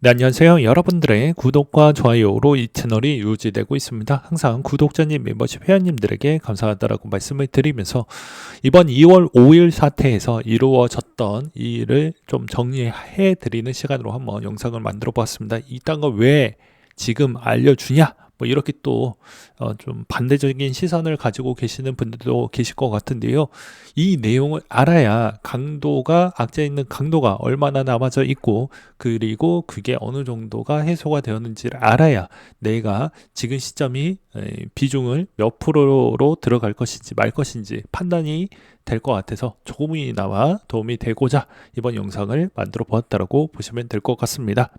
네, 안녕하세요. 여러분들의 구독과 좋아요로 이 채널이 유지되고 있습니다. 항상 구독자님, 멤버십 회원님들에게 감사하다라고 말씀을 드리면서 이번 2월 5일 사태에서 이루어졌던 이 일을 좀 정리해 드리는 시간으로 한번 영상을 만들어 보았습니다. 이딴 거 왜 지금 알려주냐? 뭐 이렇게 또 좀 반대적인 시선을 가지고 계시는 분들도 계실 것 같은데요. 이 내용을 알아야 강도가 악재 있는 강도가 얼마나 남아져 있고 그리고 그게 어느 정도가 해소가 되었는지를 알아야 내가 지금 시점이 비중을 몇 프로로 들어갈 것인지 말 것인지 판단이 될 것 같아서 조금이나마 도움이 되고자 이번 영상을 만들어 보았다라고 보시면 될 것 같습니다.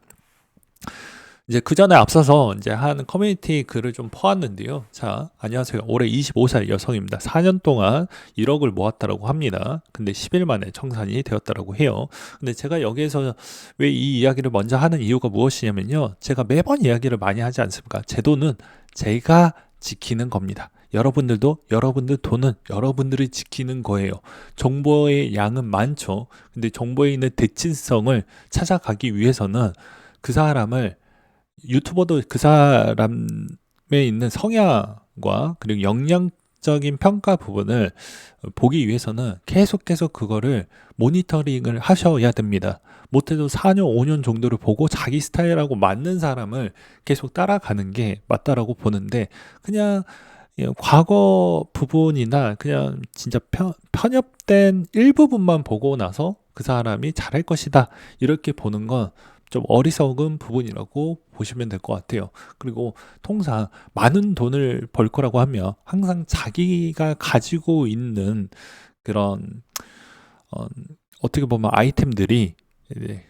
이제 그 전에 앞서서 이제 한 커뮤니티 글을 좀 퍼왔는데요. 자, 안녕하세요. 올해 25살 여성입니다. 4년 동안 1억을 모았다라고 합니다. 근데 10일 만에 청산이 되었다라고 해요. 근데 제가 여기에서 왜 이 이야기를 먼저 하는 이유가 무엇이냐면요. 제가 매번 이야기를 많이 하지 않습니까? 제 돈은 제가 지키는 겁니다. 여러분들도 여러분들 돈은 여러분들이 지키는 거예요. 정보의 양은 많죠. 근데 정보에 있는 대칭성을 찾아가기 위해서는 그 사람을 유튜버도 그 사람에 있는 성향과 그리고 역량적인 평가 부분을 보기 위해서는 계속해서 그거를 모니터링을 하셔야 됩니다. 못해도 4년, 5년 정도를 보고 자기 스타일하고 맞는 사람을 계속 따라가는 게 맞다라고 보는데 그냥 과거 부분이나 그냥 진짜 편협된 일부분만 보고 나서 그 사람이 잘할 것이다. 이렇게 보는 건 좀 어리석은 부분이라고 보시면 될 것 같아요. 그리고 통상 많은 돈을 벌 거라고 하면 항상 자기가 가지고 있는 그런 어, 어떻게 보면 아이템들이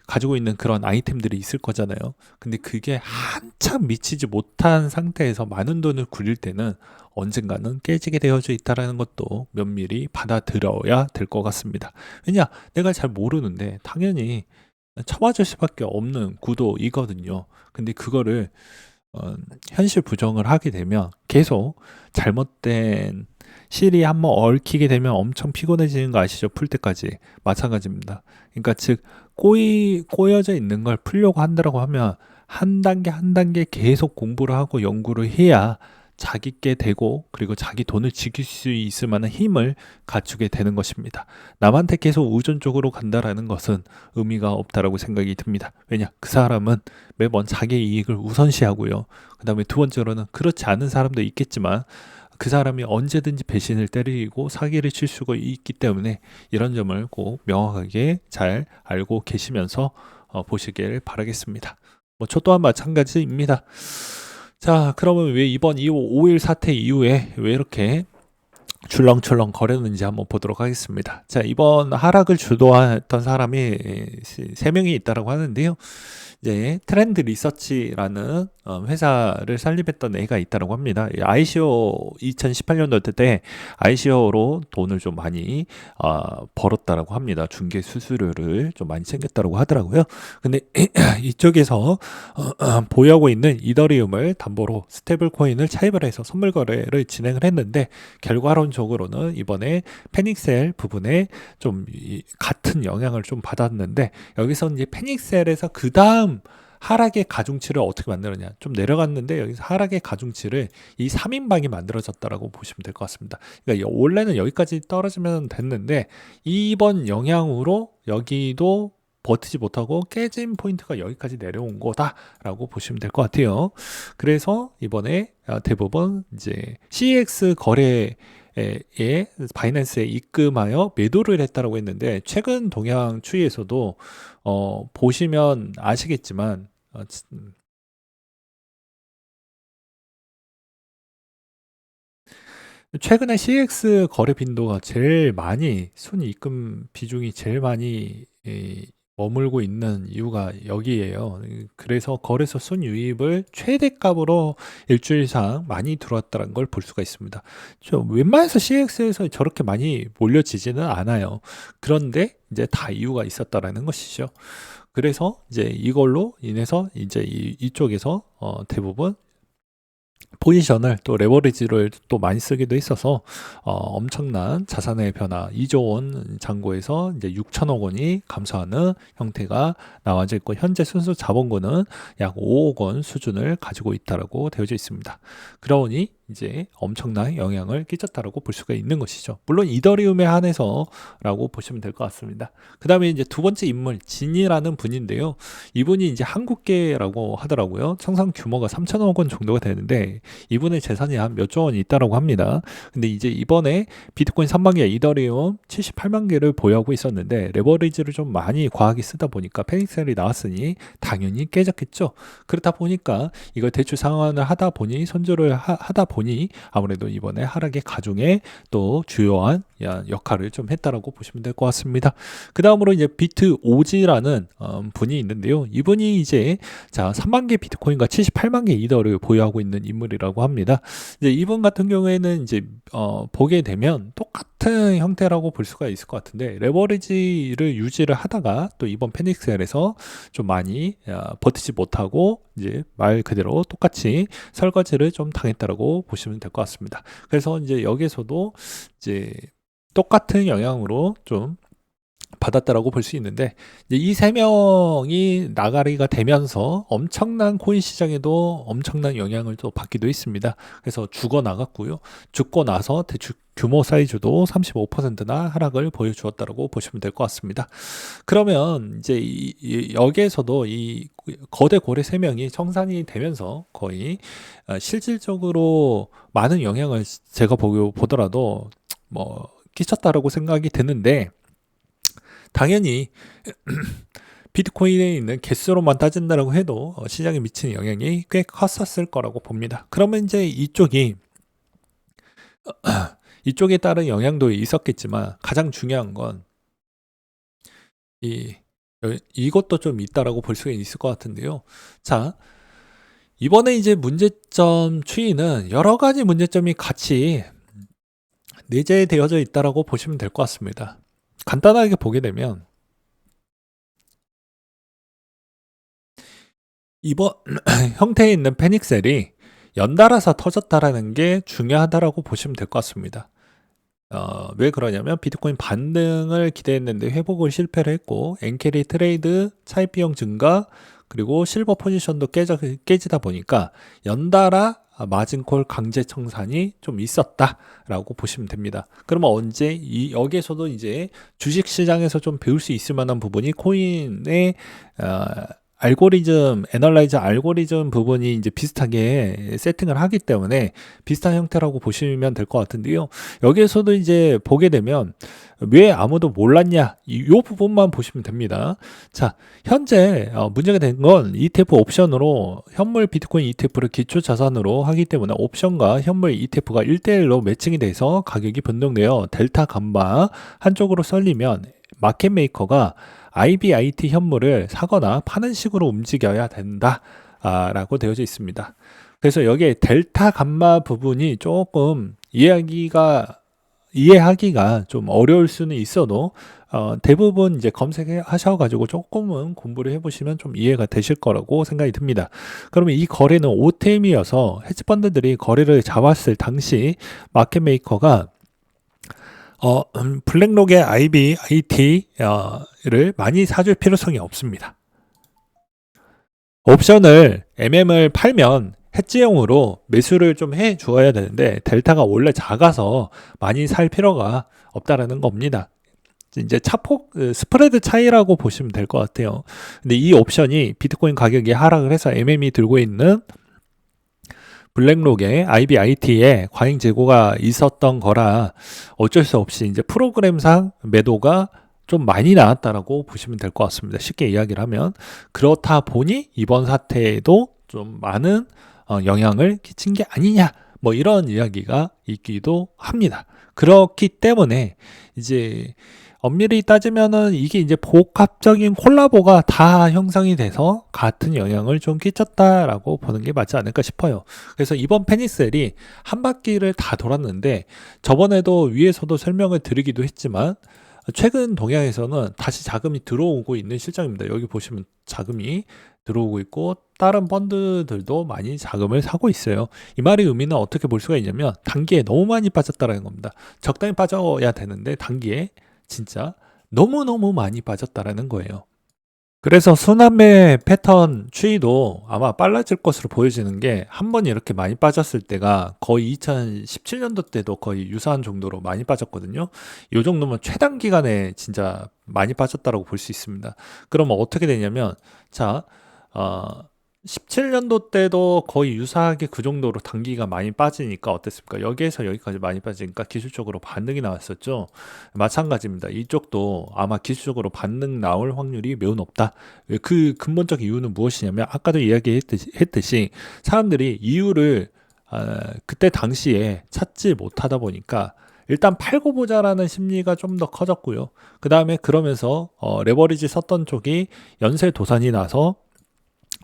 가지고 있는 그런 아이템들이 있을 거잖아요. 근데 그게 한참 미치지 못한 상태에서 많은 돈을 굴릴 때는 언젠가는 깨지게 되어져 있다라는 것도 면밀히 받아들여야 될 것 같습니다. 왜냐, 내가 잘 모르는데 당연히 쳐맞을 수밖에 없는 구도이거든요. 근데 그거를 현실 부정을 하게 되면 계속 잘못된 실이 한번 얽히게 되면 엄청 피곤해지는 거 아시죠? 풀 때까지. 마찬가지입니다. 그러니까 즉 꼬여져 있는 걸 풀려고 한다라고 하면 한 단계 한 단계 계속 공부를 하고 연구를 해야 자기께 되고 그리고 자기 돈을 지킬 수 있을 만한 힘을 갖추게 되는 것입니다. 남한테 계속 의존적으로 간다라는 것은 의미가 없다라고 생각이 듭니다. 왜냐? 그 사람은 매번 자기의 이익을 우선시하고요. 그 다음에 두 번째로는 그렇지 않은 사람도 있겠지만 그 사람이 언제든지 배신을 때리고 사기를 칠 수가 있기 때문에 이런 점을 꼭 명확하게 잘 알고 계시면서 보시길 바라겠습니다. 뭐 저 또한 마찬가지입니다. 자, 그러면 왜 이번 5일 사태 이후에 왜 이렇게 출렁출렁 거렸는지 한번 보도록 하겠습니다. 자, 이번 하락을 주도했던 사람이 3명이 있다고 하는데요. 이제 트렌드 리서치라는 회사를 설립했던 애가 있다고 합니다. ICO 2018년도 때 ICO로 돈을 좀 많이 벌었다라고 합니다. 중개 수수료를 좀 많이 챙겼다고 하더라고요. 근데 이쪽에서 보유하고 있는 이더리움을 담보로 스테이블 코인을 차입을 해서 선물 거래를 진행을 했는데 결과론적으로는 이번에 페닉셀 부분에 좀 같은 영향을 좀 받았는데 여기서 이제 페닉셀에서 그 다음 하락의 가중치를 어떻게 만들었냐 좀 내려갔는데 여기서 하락의 가중치를 이 3인방이 만들어졌다라고 보시면 될 것 같습니다. 그러니까 원래는 여기까지 떨어지면 됐는데 이번 영향으로 여기도 버티지 못하고 깨진 포인트가 여기까지 내려온 거다라고 보시면 될 것 같아요. 그래서 이번에 대부분 이제 CEX 거래 에 바이낸스에 입금하여 매도를 했다라고 했는데 최근 동향 추이에서도 보시면 아시겠지만 최근에 CX 거래 빈도가 제일 많이 순입금 비중이 제일 많이 머물고 있는 이유가 여기에요. 그래서 거래소 순유입을 최대값으로 일주일상 많이 들어왔다는 걸 볼 수가 있습니다. 웬만해서 CX에서 저렇게 많이 몰려지지는 않아요. 그런데 이제 다 이유가 있었다라는 것이죠. 그래서 이제 이걸로 인해서 이제 이쪽에서 대부분 포지션을 또 레버리지를 또 많이 쓰기도 있어서 엄청난 자산의 변화 2조 원 잔고에서 이제 6천억 원이 감소하는 형태가 나와져 있고 현재 순수 자본금은 약 5억 원 수준을 가지고 있다라고 되어져 있습니다. 그러니 이제 엄청난 영향을 끼쳤다라고 볼 수가 있는 것이죠. 물론 이더리움에 한해서라고 보시면 될 것 같습니다. 그 다음에 이제 두 번째 인물 진이라는 분인데요. 이분이 이제 한국계라고 하더라고요. 청산 규모가 3천억 원 정도가 되는데 이분의 재산이 한 몇 조 원이 있다라고 합니다. 근데 이제 이번에 비트코인 3만 개, 이더리움 78만 개를 보유하고 있었는데 레버리지를 좀 많이 과하게 쓰다 보니까 패닉셀이 나왔으니 당연히 깨졌겠죠. 그렇다 보니까 이걸 대출 상환을 하다 보니 손절을 하다 보니 아무래도 이번에 하락의 가중에 또 주요한 역할을 좀 했다라고 보시면 될 것 같습니다. 그 다음으로 이제 비트 오지라는 분이 있는데요. 이분이 이제 3만 개 비트코인과 78만 개 이더를 보유하고 있는 인물이라고 합니다. 이제 이분 같은 경우에는 이제 보게 되면 똑같은 형태라고 볼 수가 있을 것 같은데 레버리지를 유지를 하다가 또 이번 페닉셀에서 좀 많이 버티지 못하고 이제 말 그대로 똑같이 설거지를 좀 당했다라고 보시면 될 것 같습니다. 그래서 이제 여기서도 이제 똑같은 영향으로 좀 받았다라고 볼 수 있는데 이 세 명이 나가리가 되면서 엄청난 코인 시장에도 엄청난 영향을 또 받기도 했습니다. 그래서 죽어 나갔고요. 죽고 나서 대출 규모 사이즈도 35%나 하락을 보여주었다고 보시면 될 것 같습니다. 그러면 이제 여기에서도 이 거대 고래 세 명이 청산이 되면서 거의 실질적으로 많은 영향을 제가 보더라도 뭐 끼쳤다라고 생각이 드는데 당연히 비트코인에 있는 개수로만 따진다라고 해도 시장에 미치는 영향이 꽤 컸었을 거라고 봅니다. 그러면 이제 이쪽에 따른 영향도 있었겠지만 가장 중요한 건 이것도 좀 있다라고 볼 수가 있을 것 같은데요. 자, 이번에 이제 문제점 추이는 여러 가지 문제점이 같이 내재되어져 있다라고 보시면 될 것 같습니다. 간단하게 보게 되면 이번 형태에 있는 패닉셀이 연달아서 터졌다라는 게 중요하다라고 보시면 될 것 같습니다. 왜 그러냐면 비트코인 반등을 기대했는데 회복을 실패를 했고 엔캐리 트레이드 차입 비용 증가 그리고 실버 포지션도 깨지다 보니까 연달아 마진콜 강제 청산이 좀 있었다라고 보시면 됩니다. 그러면 언제 여기에서도 이제 주식 시장에서 좀 배울 수 있을 만한 부분이 코인의 알고리즘, 애널라이저 알고리즘 부분이 이제 비슷하게 세팅을 하기 때문에 비슷한 형태라고 보시면 될 것 같은데요. 여기에서도 이제 보게 되면 왜 아무도 몰랐냐 이 부분만 보시면 됩니다. 자, 현재 문제가 된 건 ETF 옵션으로 현물 비트코인 ETF를 기초 자산으로 하기 때문에 옵션과 현물 ETF가 1대1로 매칭이 돼서 가격이 변동되어 델타 감마 한쪽으로 쏠리면 마켓 메이커가 IBIT 현물을 사거나 파는 식으로 움직여야 된다 라고 되어져 있습니다. 그래서 여기에 델타 감마 부분이 조금 이해하기가 좀 어려울 수는 있어도 대부분 이제 검색하셔가지고 조금은 공부를 해보시면 좀 이해가 되실 거라고 생각이 듭니다. 그러면 이 거래는 OTM이어서 헤지펀드들이 거래를 잡았을 당시 마켓메이커가 블랙록의 IBIT를 많이 사줄 필요성이 없습니다. 옵션을 MM을 팔면 해지용으로 매수를 좀 해 주어야 되는데 델타가 원래 작아서 많이 살 필요가 없다라는 겁니다. 이제 차폭 스프레드 차이라고 보시면 될 것 같아요. 근데 이 옵션이 비트코인 가격이 하락을 해서 MM이 들고 있는 블랙록의 IBIT에 과잉 재고가 있었던 거라 어쩔 수 없이 이제 프로그램상 매도가 좀 많이 나왔다라고 보시면 될 것 같습니다. 쉽게 이야기를 하면 그렇다 보니 이번 사태에도 좀 많은 영향을 끼친 게 아니냐 뭐 이런 이야기가 있기도 합니다. 그렇기 때문에 이제 엄밀히 따지면은 이게 이제 복합적인 콜라보가 다 형성이 돼서 같은 영향을 좀 끼쳤다라고 보는 게 맞지 않을까 싶어요. 그래서 이번 페닉셀이 한 바퀴를 다 돌았는데 저번에도 위에서도 설명을 드리기도 했지만 최근 동향에서는 다시 자금이 들어오고 있는 실정입니다. 여기 보시면 자금이 들어오고 있고 다른 펀드들도 많이 자금을 사고 있어요. 이 말의 의미는 어떻게 볼 수가 있냐면 단기에 너무 많이 빠졌다라는 겁니다. 적당히 빠져야 되는데 단기에 진짜 너무너무 많이 빠졌다라는 거예요. 그래서 순환매 패턴 추이도 아마 빨라질 것으로 보여지는 게 한 번 이렇게 많이 빠졌을 때가 거의 2017년도 때도 거의 유사한 정도로 많이 빠졌거든요. 요 정도면 최단 기간에 진짜 많이 빠졌다라고 볼 수 있습니다. 그러면 어떻게 되냐면 자, 어, 17년도 때도 거의 유사하게 그 정도로 단기가 많이 빠지니까 어땠습니까? 여기에서 여기까지 많이 빠지니까 기술적으로 반등이 나왔었죠. 마찬가지입니다. 이쪽도 아마 기술적으로 반등 나올 확률이 매우 높다. 그 근본적 이유는 무엇이냐면 아까도 이야기했듯이 사람들이 이유를 그때 당시에 찾지 못하다 보니까 일단 팔고 보자라는 심리가 좀 더 커졌고요. 그 다음에 그러면서 레버리지 썼던 쪽이 연쇄 도산이 나서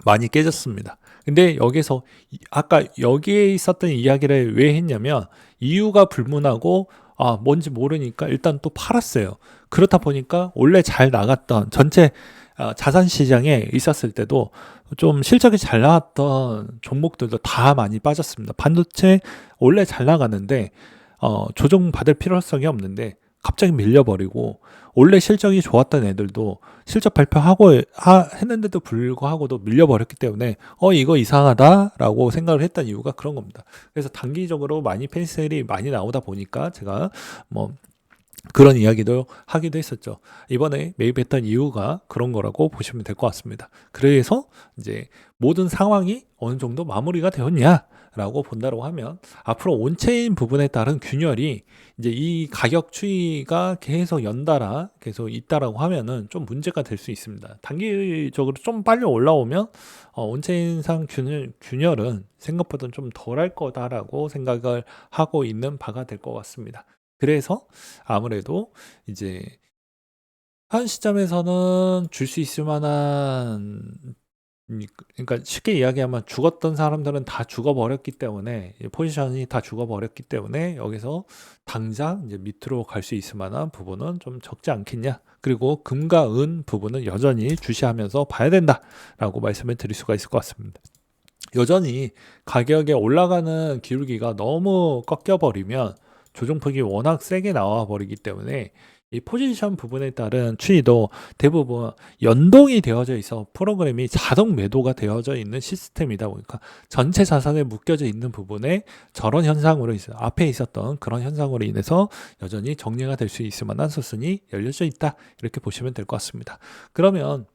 많이 깨졌습니다. 근데 여기서 아까 여기에 있었던 이야기를 왜 했냐면 이유가 불문하고 뭔지 모르니까 일단 또 팔았어요. 그렇다 보니까 원래 잘 나갔던 전체 자산 시장에 있었을 때도 좀 실적이 잘 나왔던 종목들도 다 많이 빠졌습니다. 반도체 원래 잘 나가는데 조정받을 필요성이 없는데 갑자기 밀려버리고 원래 실적이 좋았던 애들도 실적 발표하고 했는데도 불구하고도 밀려버렸기 때문에 이거 이상하다라고 생각을 했던 이유가 그런 겁니다. 그래서 단기적으로 많이 펜셀이 많이 나오다 보니까 제가 뭐 그런 이야기도 하기도 했었죠. 이번에 매입했던 이유가 그런 거라고 보시면 될 것 같습니다. 그래서 이제 모든 상황이 어느 정도 마무리가 되었냐라고 본다고 하면 앞으로 온체인 부분에 따른 균열이 이제 이 가격 추이가 계속 연달아 계속 있다라고 하면은 좀 문제가 될 수 있습니다. 단기적으로 좀 빨리 올라오면 온체인상 균열은 생각보다 좀 덜할 거다라고 생각을 하고 있는 바가 될 것 같습니다. 그래서 아무래도 이제 한 시점에서는 줄 수 있을 만한 그러니까 쉽게 이야기하면 죽었던 사람들은 다 죽어버렸기 때문에 포지션이 다 죽어버렸기 때문에 여기서 당장 이제 밑으로 갈 수 있을 만한 부분은 좀 적지 않겠냐. 그리고 금과 은 부분은 여전히 주시하면서 봐야 된다라고 말씀을 드릴 수가 있을 것 같습니다. 여전히 가격에 올라가는 기울기가 너무 꺾여버리면 조정폭이 워낙 세게 나와 버리기 때문에 이 포지션 부분에 따른 추이도 대부분 연동이 되어져 있어 프로그램이 자동 매도가 되어져 있는 시스템이다 보니까 전체 자산에 묶여져 있는 부분에 저런 현상으로 있어요. 앞에 있었던 그런 현상으로 인해서 여전히 정리가 될 수 있을 만한 수순이 열려져 있다. 이렇게 보시면 될 것 같습니다. 그러면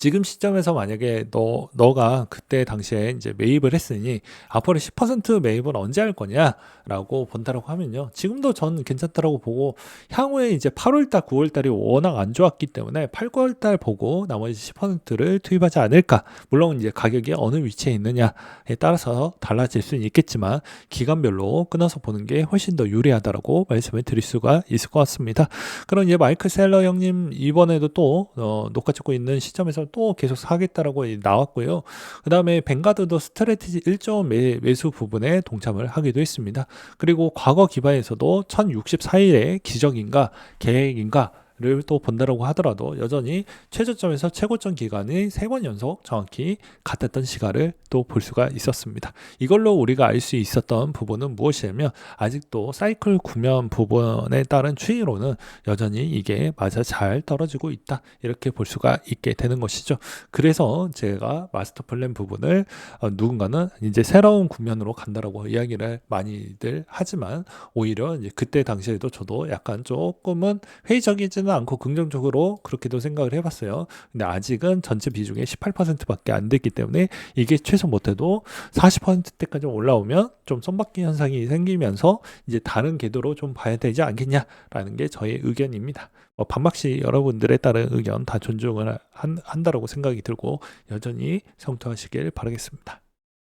지금 시점에서 만약에 너가 그때 당시에 이제 매입을 했으니 앞으로 10% 매입을 언제 할 거냐라고 본다라고 하면요. 지금도 전 괜찮다라고 보고 향후에 이제 8월달, 9월달이 워낙 안 좋았기 때문에 8, 9월달 보고 나머지 10%를 투입하지 않을까. 물론 이제 가격이 어느 위치에 있느냐에 따라서 달라질 수는 있겠지만 기간별로 끊어서 보는 게 훨씬 더 유리하다라고 말씀을 드릴 수가 있을 것 같습니다. 그럼 이제 마이클 셀러 형님 이번에도 또 녹화 찍고 있는 시점에서 또 계속 사겠다라고 나왔고요. 그 다음에 뱅가드도 스트레티지 1조 매수 부분에 동참을 하기도 했습니다. 그리고 과거 기반에서도 1064일의 기적인가 계획인가 를 또 본다라고 하더라도 여전히 최저점에서 최고점 기간이 3번 연속 정확히 같았던 시간을 또 볼 수가 있었습니다. 이걸로 우리가 알 수 있었던 부분은 무엇이냐면 아직도 사이클 구면 부분에 따른 추이로는 여전히 이게 맞아 잘 떨어지고 있다. 이렇게 볼 수가 있게 되는 것이죠. 그래서 제가 마스터 플랜 부분을 누군가는 이제 새로운 국면으로 간다라고 이야기를 많이들 하지만 오히려 이제 그때 당시에도 저도 약간 조금은 회의적이지는 않고 긍정적으로 그렇게도 생각을 해봤어요. 근데 아직은 전체 비중의 18%밖에 안 됐기 때문에 이게 최소 못해도 40%대까지 올라오면 좀 손바퀴 현상이 생기면서 이제 다른 궤도로 좀 봐야 되지 않겠냐라는 게 저의 의견입니다. 반박시 여러분들에 따른 의견 다 존중을 한다라고 생각이 들고 여전히 성투하시길 바라겠습니다.